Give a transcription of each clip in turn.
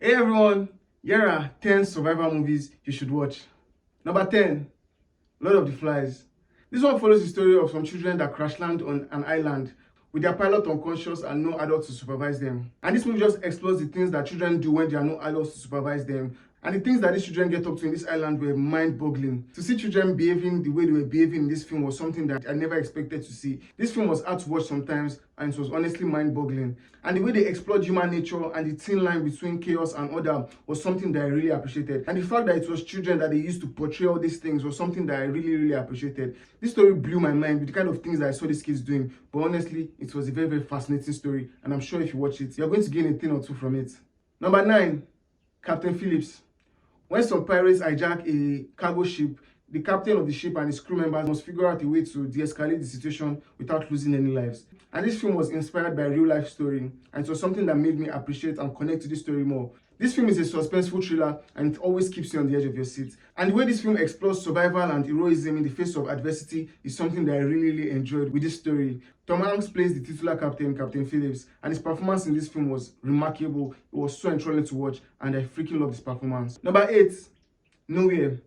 Hey everyone, here are 10 survival movies you should watch. Number 10, Lord of the Flies. This one follows the story of some children that crash land on an island with their pilot unconscious and no adults to supervise them. And this movie just explores the things that children do when there are no adults to supervise them. And the things that these children get up to in this island were mind-boggling. To see children behaving the way they were behaving in this film was something that I never expected to see. This film was hard to watch sometimes, and it was honestly mind-boggling. And the way they explored human nature and the thin line between chaos and order was something that I really appreciated. And the fact that it was children that they used to portray all these things was something that I really appreciated. This story blew my mind with the kind of things that I saw these kids doing. But honestly, it was a very fascinating story, and I'm sure if you watch it, you're going to gain a thing or two from it. Number 9, Captain Phillips. When some pirates hijack a cargo ship, the captain of the ship and his crew members must figure out a way to de-escalate the situation without losing any lives. And this film was inspired by a real-life story, and it was something that made me appreciate and connect to this story more. This film is a suspenseful thriller, and it always keeps you on the edge of your seat. And the way this film explores survival and heroism in the face of adversity is something that I really enjoyed with this story. Tom Hanks plays the titular captain, Captain Phillips, and his performance in this film was remarkable. It was so enthralling to watch, and I freaking love his performance. Number 8, Nowhere.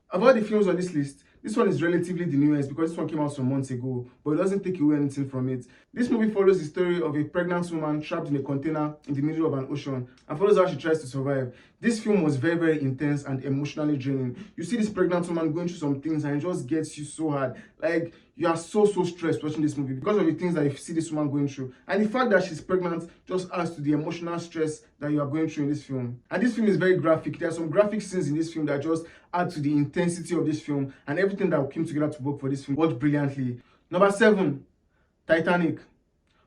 Of all the films on this list, this one is relatively the newest because this one came out some months ago, but it doesn't take away anything from it. This movie follows the story of a pregnant woman trapped in a container in the middle of an ocean and follows how she tries to survive. This film was very intense and emotionally draining. You see this pregnant woman going through some things and it just gets you so hard. Like, you are so stressed watching this movie because of the things that you see this woman going through. And the fact that she's pregnant just adds to the emotional stress that you are going through in this film. And this film is very graphic. There are some graphic scenes in this film that just add to the intensity of this film, and everything that came together to work for this film worked brilliantly. Number 7, Titanic.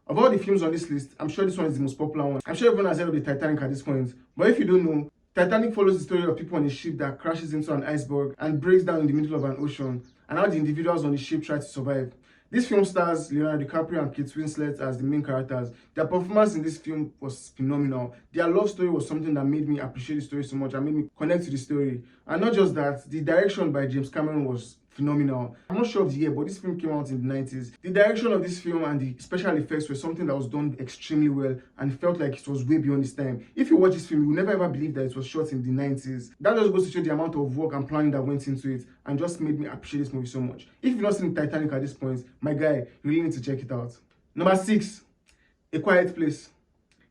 Of all the films on this list, I'm sure this one is the most popular one. I'm sure everyone has heard of the Titanic at this point. But if you don't know, Titanic follows the story of people on a ship that crashes into an iceberg and breaks down in the middle of an ocean, and how the individuals on the ship try to survive. This film stars Leonardo DiCaprio and Kate Winslet as the main characters. Their performance in this film was phenomenal. Their love story was something that made me appreciate the story so much and made me connect to the story. And not just that, the direction by James Cameron was phenomenal. I'm not sure of the year, but this film came out in the 90s. The direction of this film and the special effects were something that was done extremely well and felt like it was way beyond its time. If you watch this film, you will never ever believe that it was shot in the 90s. That just goes to show the amount of work and planning that went into it, and just made me appreciate this movie so much. If you've not seen Titanic at this point, my guy, you really need to check it out. Number 6, A Quiet Place.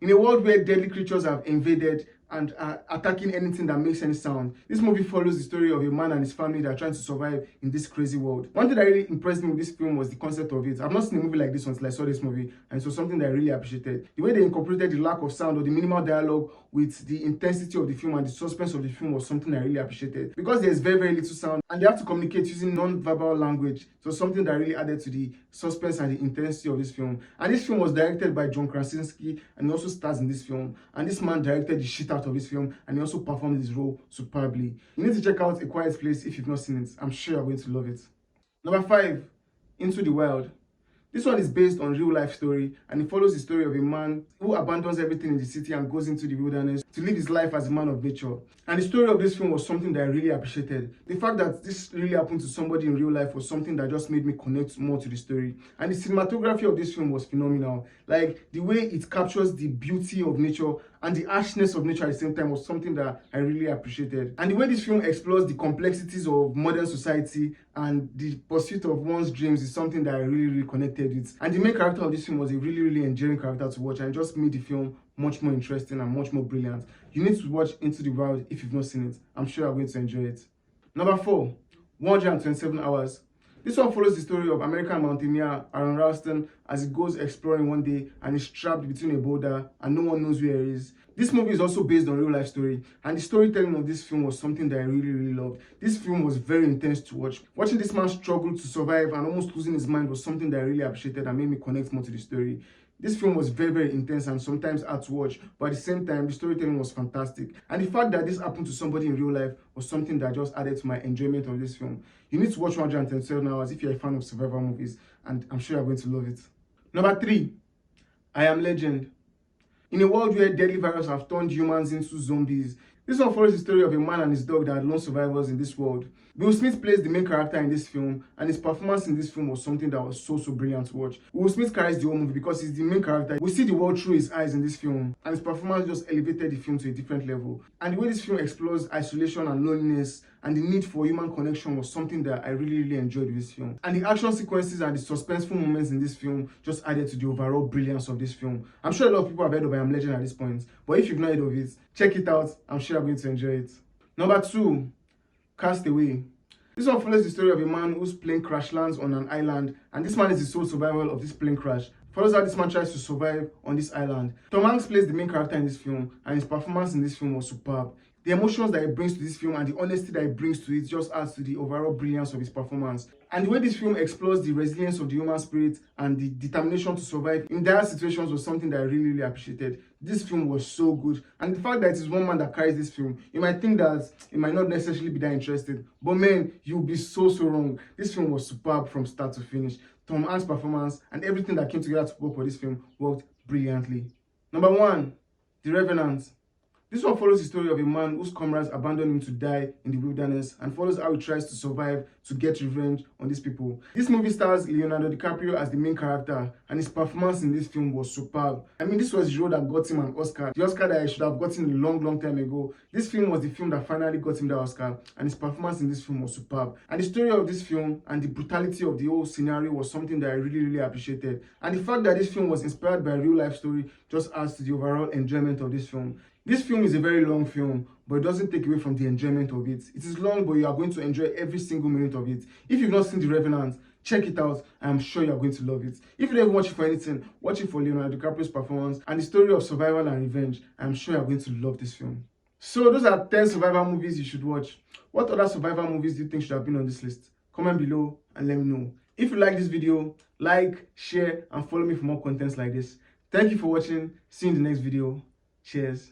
In a world where deadly creatures have invaded and are attacking anything that makes any sound, this movie follows the story of a man and his family that are trying to survive in this crazy world. One thing that really impressed me with this film was the concept of it. I've not seen a movie like this until I saw this movie, and it was something that I really appreciated. The way they incorporated the lack of sound or the minimal dialogue with the intensity of the film and the suspense of the film was something I really appreciated. Because there's very little sound and they have to communicate using non-verbal language, it was something that really added to the suspense and the intensity of this film. And this film was directed by John Krasinski, and he also stars in this film. And this man directed the shit out of this film, and he also performed his role superbly. You need to check out A Quiet Place if you've not seen it. I'm sure you're going to love it. Number 5, Into the Wild. This one is based on real life story, and it follows the story of a man who abandons everything in the city and goes into the wilderness to live his life as a man of nature. And the story of this film was something that I really appreciated. The fact that this really happened to somebody in real life was something that just made me connect more to the story. And the cinematography of this film was phenomenal. Like, the way it captures the beauty of nature and the harshness of nature at the same time was something that I really appreciated. And the way this film explores the complexities of modern society and the pursuit of one's dreams is something that I really connected with. And the main character of this film was a really endearing character to watch, and it just made the film much more interesting and much more brilliant. You need to watch Into the Wild if you've not seen it. I'm sure you're going to enjoy it. Number 4, 127 Hours. This one follows the story of American mountaineer Aaron Ralston as he goes exploring one day and is trapped between a boulder and no one knows where he is. This movie is also based on real life story, and the storytelling of this film was something that I really loved. This film was very intense to watch. Watching this man struggle to survive and almost losing his mind was something that I really appreciated and made me connect more to the story. This film was very intense and sometimes hard to watch, but at the same time, the storytelling was fantastic. And the fact that this happened to somebody in real life was something that just added to my enjoyment of this film. You need to watch 127 Hours if you're a fan of survival movies, and I'm sure you're going to love it. Number 3, I Am Legend. In a world where deadly viruses have turned humans into zombies, this one follows the story of a man and his dog that are lone survivors in this world. Will Smith plays the main character in this film, and his performance in this film was something that was so brilliant to watch. Will Smith carries the whole movie because he's the main character. We see the world through his eyes in this film, and his performance just elevated the film to a different level. And the way this film explores isolation and loneliness and the need for human connection was something that I really enjoyed with this film. And the action sequences and the suspenseful moments in this film just added to the overall brilliance of this film. I'm sure a lot of people have heard of I Am Legend at this point, but if you've not heard of it, check it out. I'm sure you're going to enjoy it. Number 2, Castaway. This one follows the story of a man whose plane crash lands on an island, and this man is the sole survivor of this plane crash. Follows how this man tries to survive on this island. Tom Hanks plays the main character in this film, and his performance in this film was superb. The emotions that he brings to this film and the honesty that he brings to it just adds to the overall brilliance of his performance. And the way this film explores the resilience of the human spirit and the determination to survive in dire situations was something that I really appreciated. This film was so good. And the fact that it is one man that carries this film, you might think that it might not necessarily be that interesting. But man, you'll be so wrong. This film was superb from start to finish. Tom Hanks' performance and everything that came together to work for this film worked brilliantly. Number 1, The Revenant. This one follows the story of a man whose comrades abandoned him to die in the wilderness and follows how he tries to survive to get revenge on these people. This movie stars Leonardo DiCaprio as the main character, and his performance in this film was superb. I mean, this was the role that got him an Oscar. The Oscar that I should have gotten a long time ago. This film was the film that finally got him the Oscar, and his performance in this film was superb. And the story of this film and the brutality of the whole scenario was something that I really appreciated. And the fact that this film was inspired by a real life story just adds to the overall enjoyment of this film. This film is a very long film, but it doesn't take away from the enjoyment of it. It is long, but you are going to enjoy every single minute of it. If you've not seen The Revenant, check it out. I'm sure you're going to love it. If you don't watch it for anything, watch it for Leonardo DiCaprio's performance and the story of survival and revenge. I'm sure you're going to love this film. So those are 10 survival movies you should watch. What other survival movies do you think should have been on this list? Comment below and let me know. If you like this video, like, share, and follow me for more contents like this. Thank you for watching. See you in the next video. Cheers.